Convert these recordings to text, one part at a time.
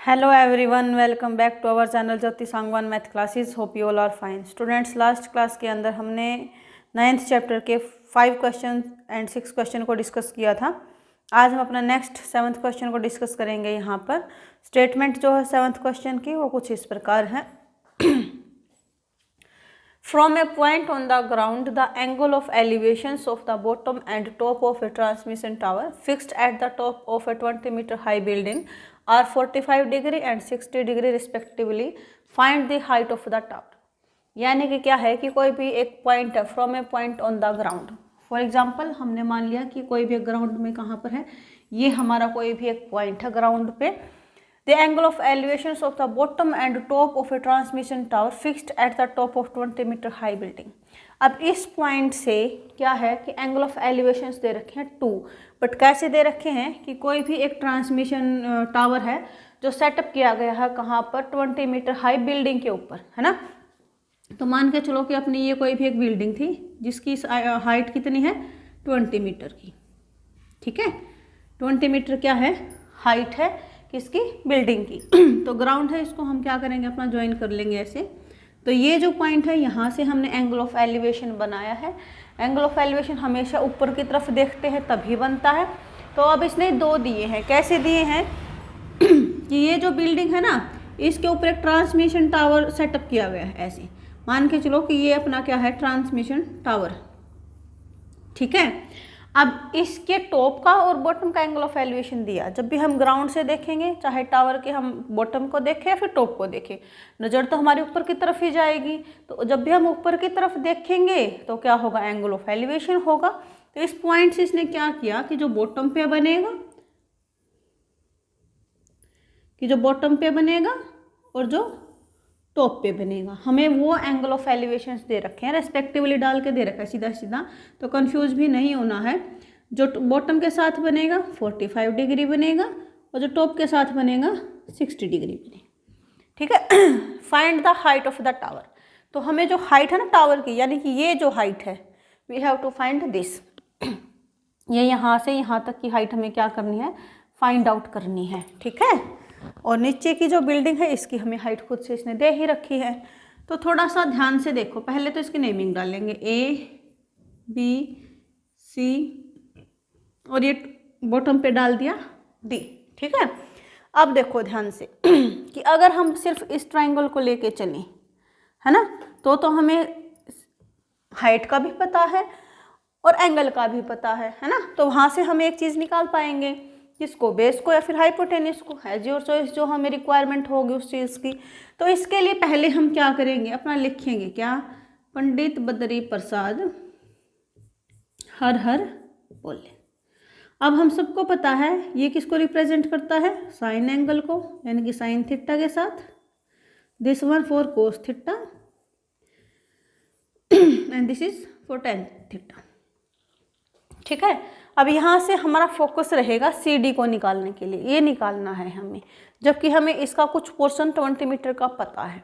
Hello everyone, welcome back to our channel Jyoti Sangwan math classes. Hope you all are fine. Students, last class के अंदर हमने 9th chapter के 5 question and 6 question को discuss किया था। आज हम अपना नेक्स्ट 7th क्वेश्चन को डिस्कस करेंगे। यहाँ पर स्टेटमेंट जो है 7th क्वेश्चन की वो कुछ इस प्रकार है। From a point on the ground, the angle of elevations of the bottom and top of a transmission tower fixed at the top of a 20-meter high building are 45 degree and 60 degree respectively. Find the height of the tower. यानी कि क्या है कि कोई भी एक point है, from A point on the ground. For example हमने मान लिया कि कोई भी ग्राउंड में कहाँ पर है, ये हमारा कोई भी एक पॉइंट है ग्राउंड पे। The angle of elevations of the bottom and top of a transmission tower fixed at the top of 20-meter high building. अब इस पॉइंट से क्या है कि एंगल ऑफ एलिवेशंस दे रखे हैं 2, बट कैसे दे रखे हैं कि कोई भी एक ट्रांसमिशन टावर है जो सेटअप किया गया है कहाँ पर, 20 मीटर हाई बिल्डिंग के ऊपर, है ना। तो मान के चलो कि अपनी ये कोई भी एक बिल्डिंग थी जिसकी हाइट कितनी है, 20 मीटर की। ठीक है, 20 मीटर क्या है, हाइट है किसकी, बिल्डिंग की। तो ग्राउंड है, इसको हम क्या करेंगे, अपना ज्वाइन कर लेंगे ऐसे। तो ये जो पॉइंट है यहाँ से हमने एंगल ऑफ एलिवेशन बनाया है। एंगल ऑफ एलिवेशन हमेशा ऊपर की तरफ देखते हैं तभी बनता है। तो अब इसने 2 दिए हैं। कैसे दिए हैं कि ये जो बिल्डिंग है ना, इसके ऊपर एक ट्रांसमिशन टावर सेटअप किया गया है। ऐसे मान के चलो कि ये अपना क्या है, ट्रांसमिशन टावर। ठीक है, अब इसके टॉप का और बॉटम का एंगल ऑफ एलिवेशन दिया। जब भी हम ग्राउंड से देखेंगे, चाहे टावर के हम बॉटम को देखें या फिर टॉप को देखें, नज़र तो हमारी ऊपर की तरफ ही जाएगी। तो जब भी हम ऊपर की तरफ देखेंगे तो क्या होगा, एंगल ऑफ एलिवेशन होगा। तो इस पॉइंट से इसने क्या किया कि जो बॉटम पे बनेगा और जो टॉप पे बनेगा, हमें वो एंगल ऑफ एलिवेशंस दे रखे हैं, रेस्पेक्टिवली डाल के दे रखा है सीधा सीधा, तो कंफ्यूज भी नहीं होना है। जो बॉटम के साथ बनेगा 45 डिग्री बनेगा और जो टॉप के साथ बनेगा 60 डिग्री बनेगा। ठीक है। Find the height of the tower. तो हमें जो हाइट है ना टावर की, यानी कि ये जो हाइट है, we have to find this. ये यहाँ से यहाँ तक की हाइट हमें क्या करनी है, फाइंड आउट करनी है। ठीक है, और नीचे की जो बिल्डिंग है इसकी हमें हाइट खुद से इसने दे ही रखी है। तो थोड़ा सा ध्यान से देखो, पहले तो इसकी नेमिंग डालेंगे A, B, C और ये बॉटम पे डाल दिया D। ठीक है, अब देखो ध्यान से कि अगर हम सिर्फ इस ट्राइंगल को लेके चलें, है ना, तो हमें हाइट का भी पता है और एंगल का भी पता है ना। तो वहाँ से हम एक चीज़ निकाल पाएंगे, किसको, बेस को या फिर हाइपोटेनस को, एज योर चॉइस, जो हमें रिक्वायरमेंट होगी उस चीज़ की। तो इसके लिए पहले हम क्या करेंगे, अपना लिखेंगे क्या, पंडित बद्री प्रसाद हर हर बोले। अब हम सबको पता है ये किसको रिप्रेजेंट करता है, साइन एंगल को, यानी कि साइन थीटा के साथ, this one for cos theta and this is for tan theta. ठीक है, अब यहाँ से हमारा फोकस रहेगा CD को निकालने के लिए, ये निकालना है हमें, जबकि हमें इसका कुछ पोर्शन 20 मीटर का पता है।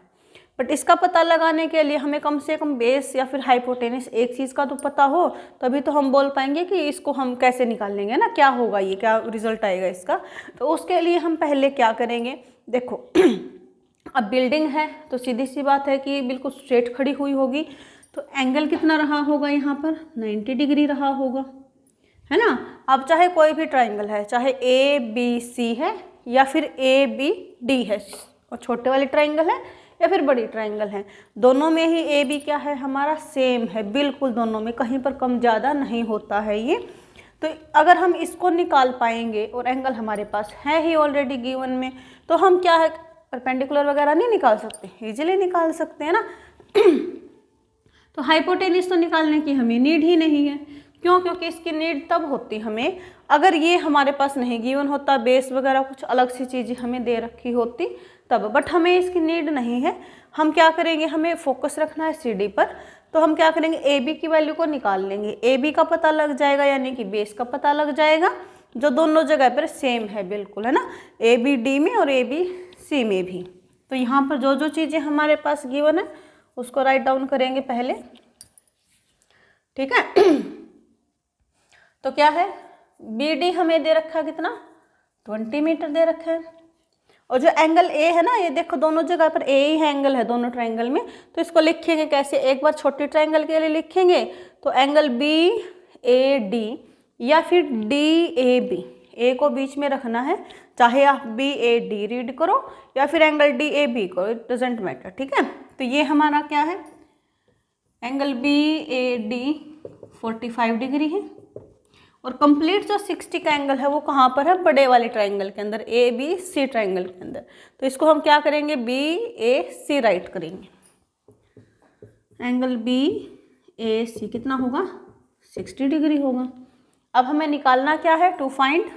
बट इसका पता लगाने के लिए हमें कम से कम बेस या फिर हाइपोटेनस एक चीज़ का तो पता हो, तभी तो हम बोल पाएंगे कि इसको हम कैसे निकालेंगे ना, क्या होगा, ये क्या रिजल्ट आएगा इसका। तो उसके लिए हम पहले क्या करेंगे, देखो अब बिल्डिंग है तो सीधी सी बात है कि बिल्कुल स्ट्रेट खड़ी हुई होगी। तो एंगल कितना रहा होगा यहाँ पर, 90 डिग्री रहा होगा, है ना। अब चाहे कोई भी ट्राइंगल है, चाहे ABC है या फिर ABD है, और छोटे वाले ट्राइंगल है या फिर बड़ी ट्राइंगल है, दोनों में ही AB क्या है, हमारा सेम है बिल्कुल, दोनों में कहीं पर कम ज़्यादा नहीं होता है ये। तो अगर हम इसको निकाल पाएंगे और एंगल हमारे पास है ही ऑलरेडी गिवन में, तो हम क्या है, परपेंडिकुलर वगैरह नहीं निकाल सकते, इजीली निकाल सकते हैं ना। तो हाइपोटेनस तो निकालने की हमें नीड ही नहीं है। क्यों, क्योंकि इसकी नीड तब होती हमें अगर ये हमारे पास नहीं गिवन होता, बेस वगैरह कुछ अलग सी चीज़ें हमें दे रखी होती तब, बट हमें इसकी नीड नहीं है। हम क्या करेंगे, हमें फोकस रखना है CD पर। तो हम क्या करेंगे, AB की वैल्यू को निकाल लेंगे, AB का पता लग जाएगा, यानी कि बेस का पता लग जाएगा, जो दोनों जगह पर सेम है बिल्कुल, है ना, ABD में और ABC में भी। तो यहाँ पर जो जो चीज़ें हमारे पास गिवन है उसको राइट डाउन करेंगे पहले। ठीक है, तो क्या है, BD हमें दे रखा कितना, 20 मीटर दे रखा है, और जो एंगल ए है ना, ये देखो दोनों जगह पर ए ही है, एंगल है दोनों ट्रायंगल में, तो इसको लिखेंगे कैसे, एक बार छोटी ट्रायंगल के लिए लिखेंगे तो एंगल बी ए डी, या फिर डी ए बी, ए को बीच में रखना है, चाहे आप बी ए डी रीड करो या फिर एंगल डी ए बी करो, इट डजेंट मैटर, ठीक है। तो ये हमारा क्या है, angle B A D 45 degree है, और कंप्लीट जो 60 का एंगल है वो कहाँ पर है, बड़े वाले ट्रायंगल के अंदर, ए बी सी ट्रायंगल के अंदर। तो इसको हम क्या करेंगे, बी ए सी राइट करेंगे, एंगल बी ए सी कितना होगा, 60 डिग्री होगा। अब हमें निकालना क्या है, टू फाइंड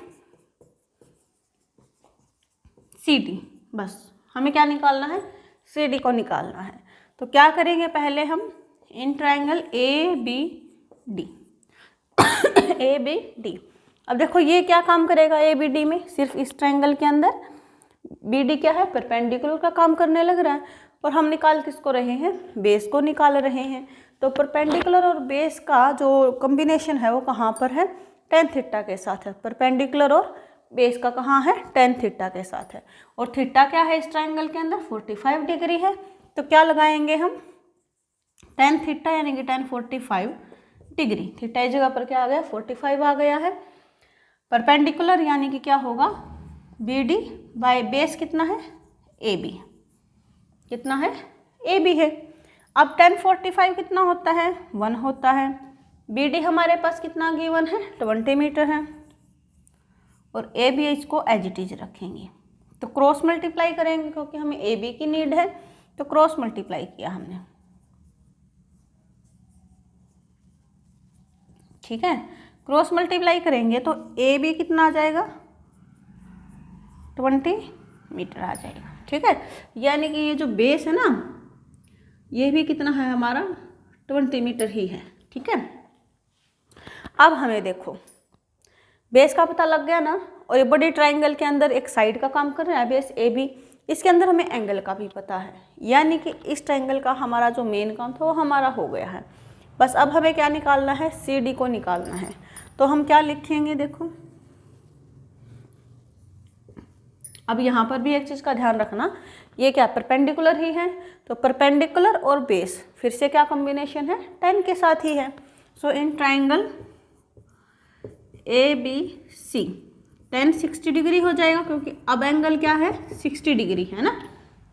सी डी, बस हमें क्या निकालना है, सी डी को निकालना है। तो क्या करेंगे, पहले हम इन triangle A B D A B D, अब देखो ये क्या काम करेगा ए बी डी में, सिर्फ इस ट्रायंगल के अंदर बी डी क्या है, परपेंडिकुलर का काम करने लग रहा है, और हम निकाल किसको रहे हैं, बेस को निकाल रहे हैं। तो परपेंडिकुलर और बेस का जो कॉम्बिनेशन है वो कहाँ पर है, टेन थीटा के साथ है, परपेंडिकुलर और बेस का कहाँ है, टेन थीटा के साथ है, और थीटा क्या है इस ट्रायंगल के अंदर, 45 डिग्री है। तो क्या लगाएंगे हम, टेन थीटा यानी कि टेन 45 डिग्री, थीटा इस जगह पर क्या आ गया, 45 आ गया है। परपेंडिकुलर यानी कि क्या होगा, बी डी बाय बेस कितना है, ए बी, कितना है, ए बी है। अब टेन 45 कितना होता है, 1 होता है, बी डी हमारे पास कितना गिवन है, 20 मीटर है, और ए बी इसको एज इट इज रखेंगे। तो क्रॉस मल्टीप्लाई करेंगे क्योंकि हमें ए बी की नीड है, तो क्रॉस मल्टीप्लाई किया हमने, ठीक है। क्रॉस मल्टीप्लाई करेंगे तो ए बी कितना आ जाएगा, 20 मीटर आ जाएगा, ठीक है। यानी कि ये जो बेस है ना, ये भी कितना है हमारा, 20 मीटर ही है, ठीक है। अब हमें देखो बेस का पता लग गया ना, और ये बड़े ट्रायंगल के अंदर एक साइड का काम कर रहा है बेस ए बी, इसके अंदर हमें एंगल का भी पता है, यानी कि इस ट्रायंगल का हमारा जो मेन काम था वो हमारा हो गया है। बस अब हमें क्या निकालना है, सी डी को निकालना है। तो हम क्या लिखेंगे, देखो अब यहाँ पर भी एक चीज़ का ध्यान रखना, ये क्या परपेंडिकुलर ही है, तो परपेंडिकुलर और बेस फिर से क्या कॉम्बिनेशन है, 10 के साथ ही है। So in triangle A B C 10 60 degree हो जाएगा, क्योंकि अब एंगल क्या है, 60 डिग्री है ना,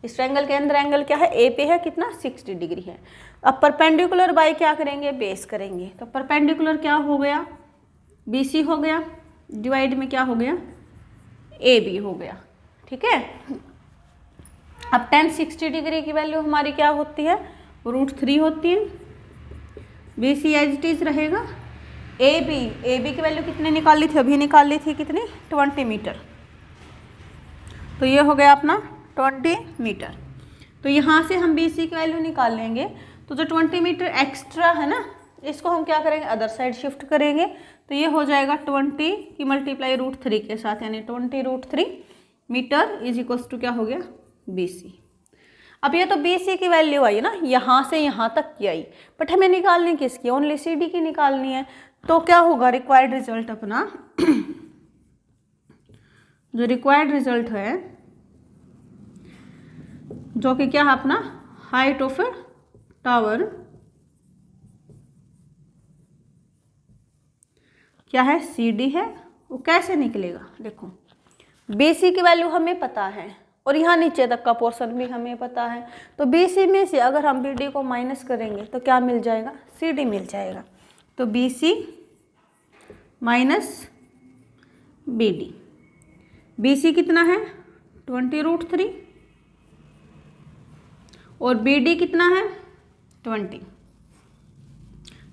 इस ट्रायंगल के अंदर एंगल क्या है, ए पे है कितना, 60 डिग्री है। अब परपेंडिकुलर बाय क्या करेंगे, बेस करेंगे, तो परपेंडिकुलर क्या हो गया, बी सी हो गया, डिवाइड में क्या हो गया, ए बी हो गया, ठीक है। अब 10 60 डिग्री की वैल्यू हमारी क्या होती है, √3 होती है, B C as it is रहेगा, ए बी की वैल्यू कितनी निकाल ली थी, अभी निकाल ली थी कितनी, 20 मीटर, तो ये हो गया अपना 20 मीटर। तो यहाँ से हम बी सी की वैल्यू निकाल लेंगे, तो जो 20 मीटर एक्स्ट्रा है ना, इसको हम क्या करेंगे, अदर साइड शिफ्ट करेंगे, तो ये हो जाएगा 20 की मल्टीप्लाई √3 के साथ, यानी 20 √3 मीटर इज इक्वल्स टू क्या हो गया, बी सी। अब ये तो बी सी की वैल्यू आई ना, यहाँ से यहाँ तक की आई, बट हमें निकालनी किसकी, ओनली सी डी की निकालनी है। तो क्या होगा, रिक्वायर्ड रिजल्ट अपना जो रिक्वायर्ड रिजल्ट है, जो कि क्या है अपना, हाइट ऑफ ए टावर क्या है, सी डी है, वो कैसे निकलेगा, देखो बी सी की वैल्यू हमें पता है, और यहाँ नीचे तक का पोर्शन भी हमें पता है, तो बी सी में से अगर हम बी डी को माइनस करेंगे तो क्या मिल जाएगा, सी डी मिल जाएगा। तो B C minus B D, B C कितना है 20 √3 और बी डी कितना है 20,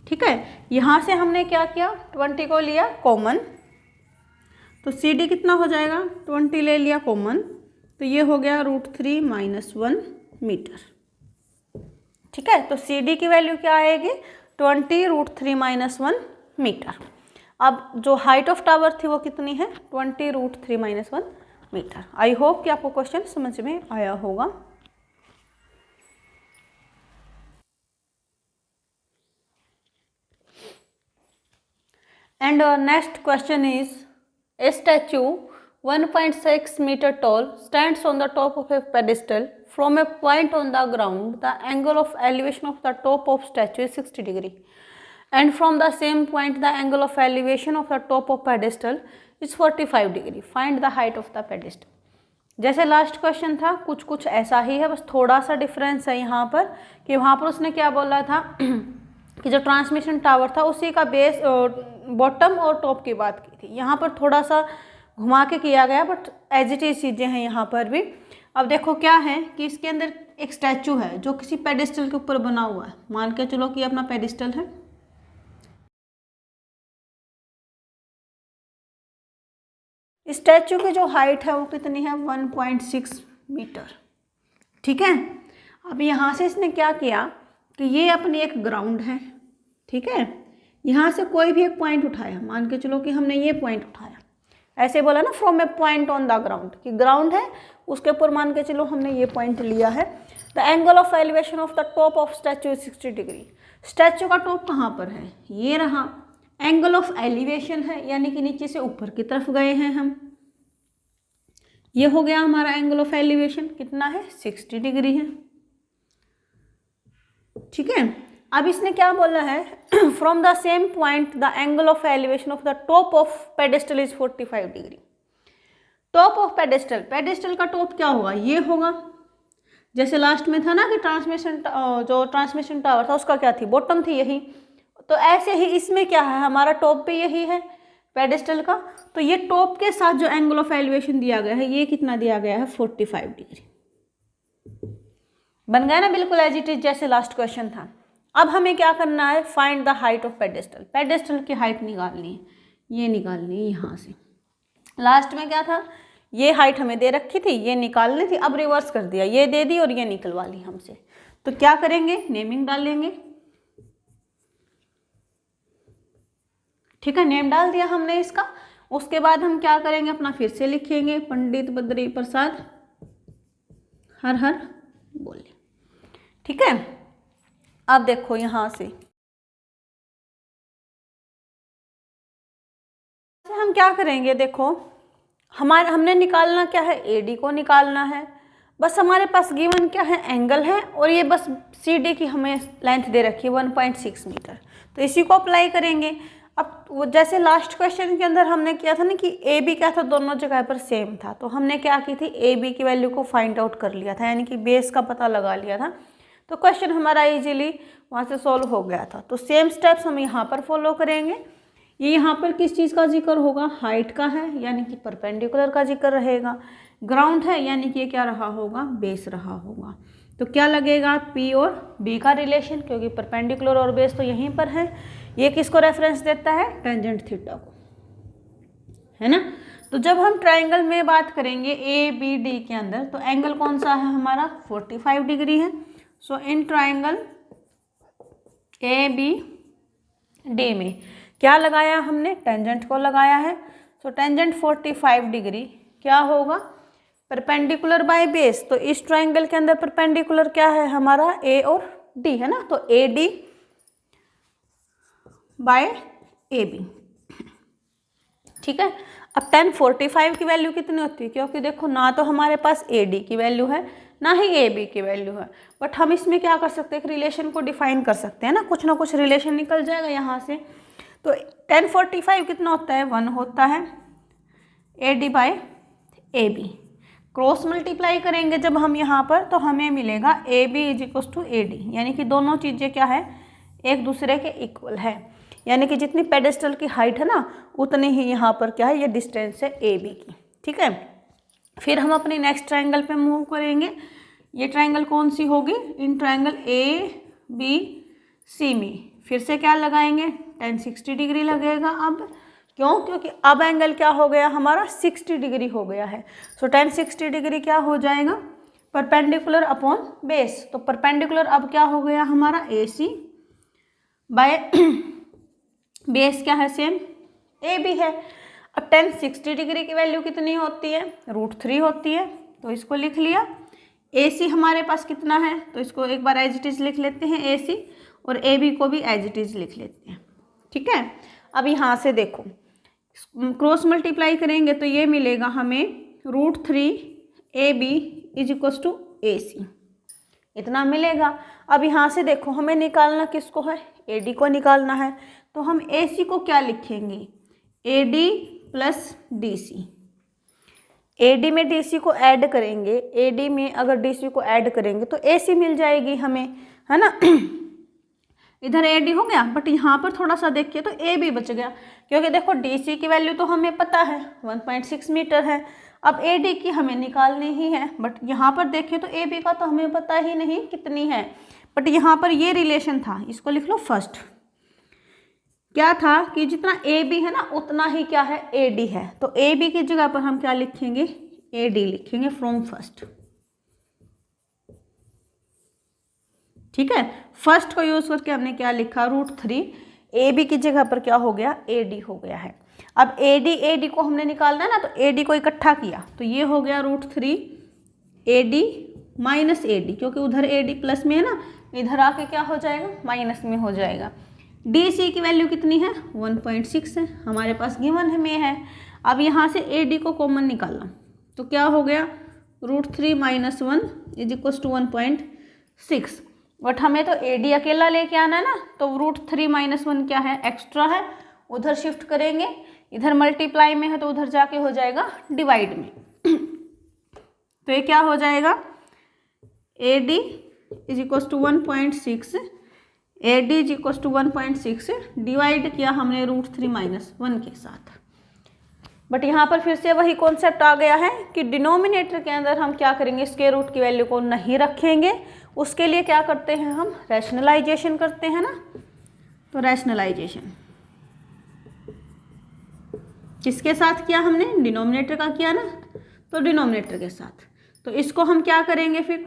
ठीक है। यहाँ से हमने क्या किया, 20 को लिया कॉमन, तो सी डी कितना हो जाएगा, 20 ले लिया कॉमन, तो ये हो गया √3 - 1 मीटर, ठीक है। तो सी डी की वैल्यू क्या आएगी, 20 √3 - 1 मीटर। अब जो हाइट ऑफ टावर थी वो कितनी है, 20 √3 - 1 मीटर। आई होप कि आपको क्वेश्चन समझ में आया होगा। And next question is, a statue 1.6 meter tall, stands on the top of a pedestal. From a point on the ground, the angle of elevation of the top of statue is 60 degree. And from the same point, the angle of elevation of the top of pedestal is 45 degree. Find the height of the pedestal. जैसे last question था कुछ कुछ ऐसा ही है, बस थोड़ा सा difference है यहाँ पर कि वहाँ पर उसने क्या बोला था कि जो ट्रांसमिशन टावर था उसी का बेस बॉटम और टॉप की बात की थी। यहाँ पर थोड़ा सा घुमा के किया गया, बट एज इट इज चीज़ें हैं यहाँ पर भी। अब देखो क्या है कि इसके अंदर एक स्टैचू है जो किसी पेडिस्टल के ऊपर बना हुआ है। मान के चलो कि अपना पेडिस्टल है, स्टैचू की जो हाइट है वो कितनी है 1.6 मीटर। ठीक है, अब यहाँ से इसने क्या किया कि ये अपनी एक ग्राउंड है, ठीक है, यहाँ से कोई भी एक पॉइंट उठाया, मान के चलो कि हमने ये पॉइंट उठाया, ऐसे बोला ना from A point on the ground, कि ग्राउंड है उसके ऊपर मान के चलो हमने ये पॉइंट लिया है। The angle of elevation of the top of statute 60 degree. Statue का टॉप कहाँ पर है, ये रहा। एंगल ऑफ एलिवेशन है यानी कि नीचे से ऊपर की तरफ गए हैं हम, ये हो गया हमारा एंगल ऑफ एलिवेशन, कितना है 60 डिग्री है। ठीक है, अब इसने क्या बोला है from the same point the angle of elevation of the top of pedestal is 45 degree. Top of pedestal, pedestal का टॉप क्या होगा, ये होगा। जैसे लास्ट में था ना कि जो ट्रांसमिशन टावर था उसका क्या थी, बॉटम थी यही, तो ऐसे ही इसमें क्या है हमारा टॉप पे यही है पेडेस्टल का। तो ये टॉप के साथ जो एंगल ऑफ एलिवेशन दिया गया है ये कितना दिया गया है 45 डिग्री। बन गया ना बिल्कुल एज इट इज जैसे लास्ट क्वेश्चन था। अब हमें क्या करना है, find the height of pedestal. Pedestal की हाइट निकालनी है, ये निकालनी है यहाँ से। लास्ट में क्या था, ये हाइट हमें दे रखी थी, ये निकालनी थी, अब रिवर्स कर दिया, ये दे दी और ये निकलवा ली हमसे। तो क्या करेंगे, नेमिंग डालेंगे। ठीक है, नेम डाल दिया हमने इसका। उसके बाद हम क्या करेंगे, अपना फिर से लिखेंगे, पंडित बद्री प्रसाद हर हर बोले। ठीक है, अब देखो यहाँ से हम क्या करेंगे, देखो हमने निकालना क्या है, एडी को निकालना है। बस हमारे पास गिवन क्या है, एंगल है, और ये बस सी डी की हमें लेंथ दे रखी है 1.6 मीटर, तो इसी को अप्लाई करेंगे। अब वो जैसे लास्ट क्वेश्चन के अंदर हमने किया था ना कि ए बी क्या था, दोनों जगह पर सेम था, तो हमने क्या की थी, ए बी की वैल्यू को फाइंड आउट कर लिया था, यानी कि बेस का पता लगा लिया था। तो क्वेश्चन हमारा इजीली वहाँ से सॉल्व हो गया था। तो सेम स्टेप्स हम यहाँ पर फॉलो करेंगे। ये यहाँ पर किस चीज़ का जिक्र होगा, हाइट का है, यानी कि परपेंडिकुलर का जिक्र रहेगा। ग्राउंड है यानी कि ये क्या रहा होगा, बेस रहा होगा। तो क्या लगेगा, पी और बी का रिलेशन, क्योंकि परपेंडिकुलर और बेस तो यहीं पर है। ये किसको रेफरेंस देता है, टेंजेंट थीटा को, है ना। तो जब हम ट्राइंगल में बात करेंगे ए बी डी के अंदर, तो एंगल कौन सा है हमारा 45 डिग्री है। So in triangle A B D में क्या लगाया हमने, टेंजेंट को लगाया है। सो टेंजेंट 45 डिग्री क्या होगा, परपेंडिकुलर बाय बेस। तो इस ट्राइंगल के अंदर परपेंडिकुलर क्या है हमारा, ए और डी है ना, तो A D by A B. ठीक है, अब tan 45 की वैल्यू कितनी होती है, क्योंकि देखो ना तो हमारे पास ए डी की वैल्यू है ना ही ए बी की वैल्यू है, बट हम इसमें क्या कर सकते हैं, एक रिलेशन को डिफाइन कर सकते हैं ना, कुछ ना कुछ रिलेशन निकल जाएगा यहाँ से। तो tan 45 कितना होता है, 1 होता है A D by A B. Cross multiply करेंगे जब हम यहाँ पर, तो हमें मिलेगा A B is equal to A D, यानी कि दोनों चीज़ें क्या है, एक दूसरे के इक्वल है, यानी कि जितनी पेडेस्टल की हाइट है ना उतनी ही यहाँ पर क्या है, ये डिस्टेंस है ए बी की। ठीक है, फिर हम अपनी नेक्स्ट ट्राइंगल पे मूव करेंगे। ये ट्राइंगल कौन सी होगी, इन ट्राइंगल ए बी सी में फिर से क्या लगाएंगे, tan 60 डिग्री लगेगा। अब क्यों, क्योंकि अब एंगल क्या हो गया हमारा 60 डिग्री हो गया है। सो tan 60 डिग्री क्या हो जाएगा, परपेंडिकुलर अपॉन बेस। तो परपेंडिकुलर अब क्या हो गया हमारा ए सी बाय बेस क्या है, सेम ए बी है। अब tan 60 डिग्री की वैल्यू कितनी होती है, √3 होती है, तो इसको लिख लिया। ए सी हमारे पास कितना है, तो इसको एक बार एज इट इज लिख लेते हैं ए सी, और ए बी को भी एज इट इज लिख लेते हैं। ठीक है, अब यहाँ से देखो क्रॉस मल्टीप्लाई करेंगे तो ये मिलेगा हमें √3 AB is equals to AC, इतना मिलेगा। अब यहाँ से देखो हमें निकालना किसको है, AD को निकालना है, तो हम AC को क्या लिखेंगे, AD प्लस DC। AD में DC को ऐड करेंगे, AD में अगर DC को ऐड करेंगे तो AC मिल जाएगी हमें, है ना। इधर AD हो गया, बट यहाँ पर थोड़ा सा देखिए तो AB बच गया, क्योंकि देखो DC की वैल्यू तो हमें पता है 1.6 मीटर है। अब AD की हमें निकालनी ही है, बट यहाँ पर देखिए तो AB का तो हमें पता ही नहीं कितनी है, बट यहाँ पर ये रिलेशन था, इसको लिख लो फर्स्ट। क्या था कि जितना AB है ना उतना ही क्या है, AD है। तो AB की जगह पर हम क्या लिखेंगे, AD लिखेंगे फ्रॉम फर्स्ट। ठीक है, फर्स्ट को यूज करके हमने क्या लिखा, √3, AB की जगह पर क्या हो गया, AD हो गया है। अब AD को हमने निकालना है ना, तो AD को इकट्ठा किया तो ये हो गया √3 AD माइनस AD, क्योंकि उधर AD प्लस में है ना, इधर आके क्या हो जाएगा, माइनस में हो जाएगा। DC की वैल्यू कितनी है, 1.6 है, हमारे पास गिवन है में है। अब यहाँ से AD को कॉमन निकालना तो क्या हो गया, √3 - 1 इज इक्वल्स टू 1.6, बट हमें तो AD अकेला लेके आना है ना, तो √3 - 1 क्या है, एक्स्ट्रा है, उधर शिफ्ट करेंगे, इधर मल्टीप्लाई में है तो उधर जाके हो जाएगा डिवाइड में। तो ये क्या हो जाएगा, AD is equals to 1.6, AD is equals to 1.6 divide किया हमने √3 - 1 के साथ। बट यहाँ पर फिर से वही कॉन्सेप्ट आ गया है कि डिनोमिनेटर के अंदर हम क्या करेंगे, स्क्वायर रूट की वैल्यू को नहीं रखेंगे। उसके लिए क्या करते हैं, हम रैशनलाइजेशन करते हैं ना। तो रैशनलाइजेशन किसके साथ किया हमने, डिनोमिनेटर का किया ना, तो डिनोमिनेटर के साथ। तो इसको हम क्या करेंगे फिर,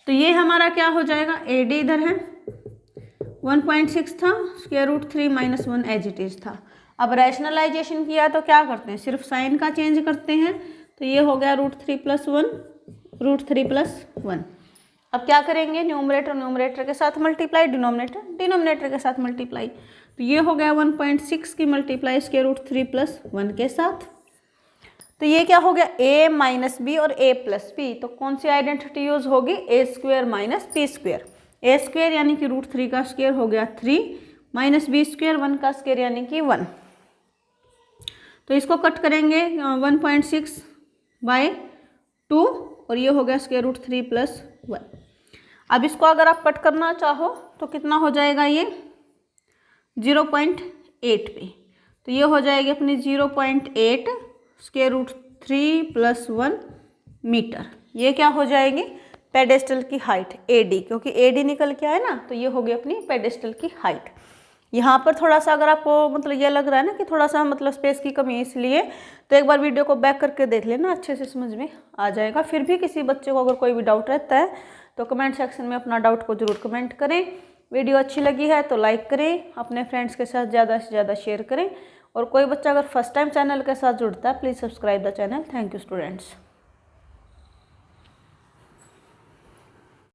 तो ये हमारा क्या हो जाएगा, AD इधर है 1.6 था, √3 - 1 एज इट इज था। अब रैशनलाइजेशन किया तो क्या करते हैं, सिर्फ साइन का चेंज करते हैं, तो ये हो गया √3 + 1 √3 + 1। अब क्या करेंगे, न्यूमरेटर के साथ मल्टीप्लाई, डिनोमिनेटर के साथ मल्टीप्लाई, तो ये हो गया 1.6 की मल्टीप्लाई √3 + 1 के साथ। तो ये क्या हो गया, A - B और A + B, तो कौन सी आइडेंटिटी यूज होगी, A² - B²। A² यानी कि √3 का स्क्वायर हो गया 3 - B², 1 का स्क्वायर यानी कि 1। तो इसको कट करेंगे 1.6/2 और ये हो गया √3 + 1। अब इसको अगर आप कट करना चाहो तो कितना हो जाएगा, ये 0.8 पे, तो ये हो जाएगी अपनी 0.8 √3 + 1 मीटर। ये क्या हो जाएगी, पेडेस्टल की हाइट AD, क्योंकि AD निकल के आया ना, तो ये हो गई अपनी पेडेस्टल की हाइट। यहाँ पर थोड़ा सा अगर आपको मतलब ये लग रहा है ना कि थोड़ा सा मतलब स्पेस की कमी है, इसलिए तो एक बार वीडियो को बैक करके देख लेना, अच्छे से समझ में आ जाएगा। फिर भी किसी बच्चे को अगर कोई भी डाउट रहता है तो कमेंट सेक्शन में अपना डाउट को ज़रूर कमेंट करें। वीडियो अच्छी लगी है तो लाइक करें, अपने फ्रेंड्स के साथ ज़्यादा से ज़्यादा शेयर करें, और कोई बच्चा अगर फर्स्ट टाइम चैनल के साथ जुड़ता है please subscribe the channel. Thank you students.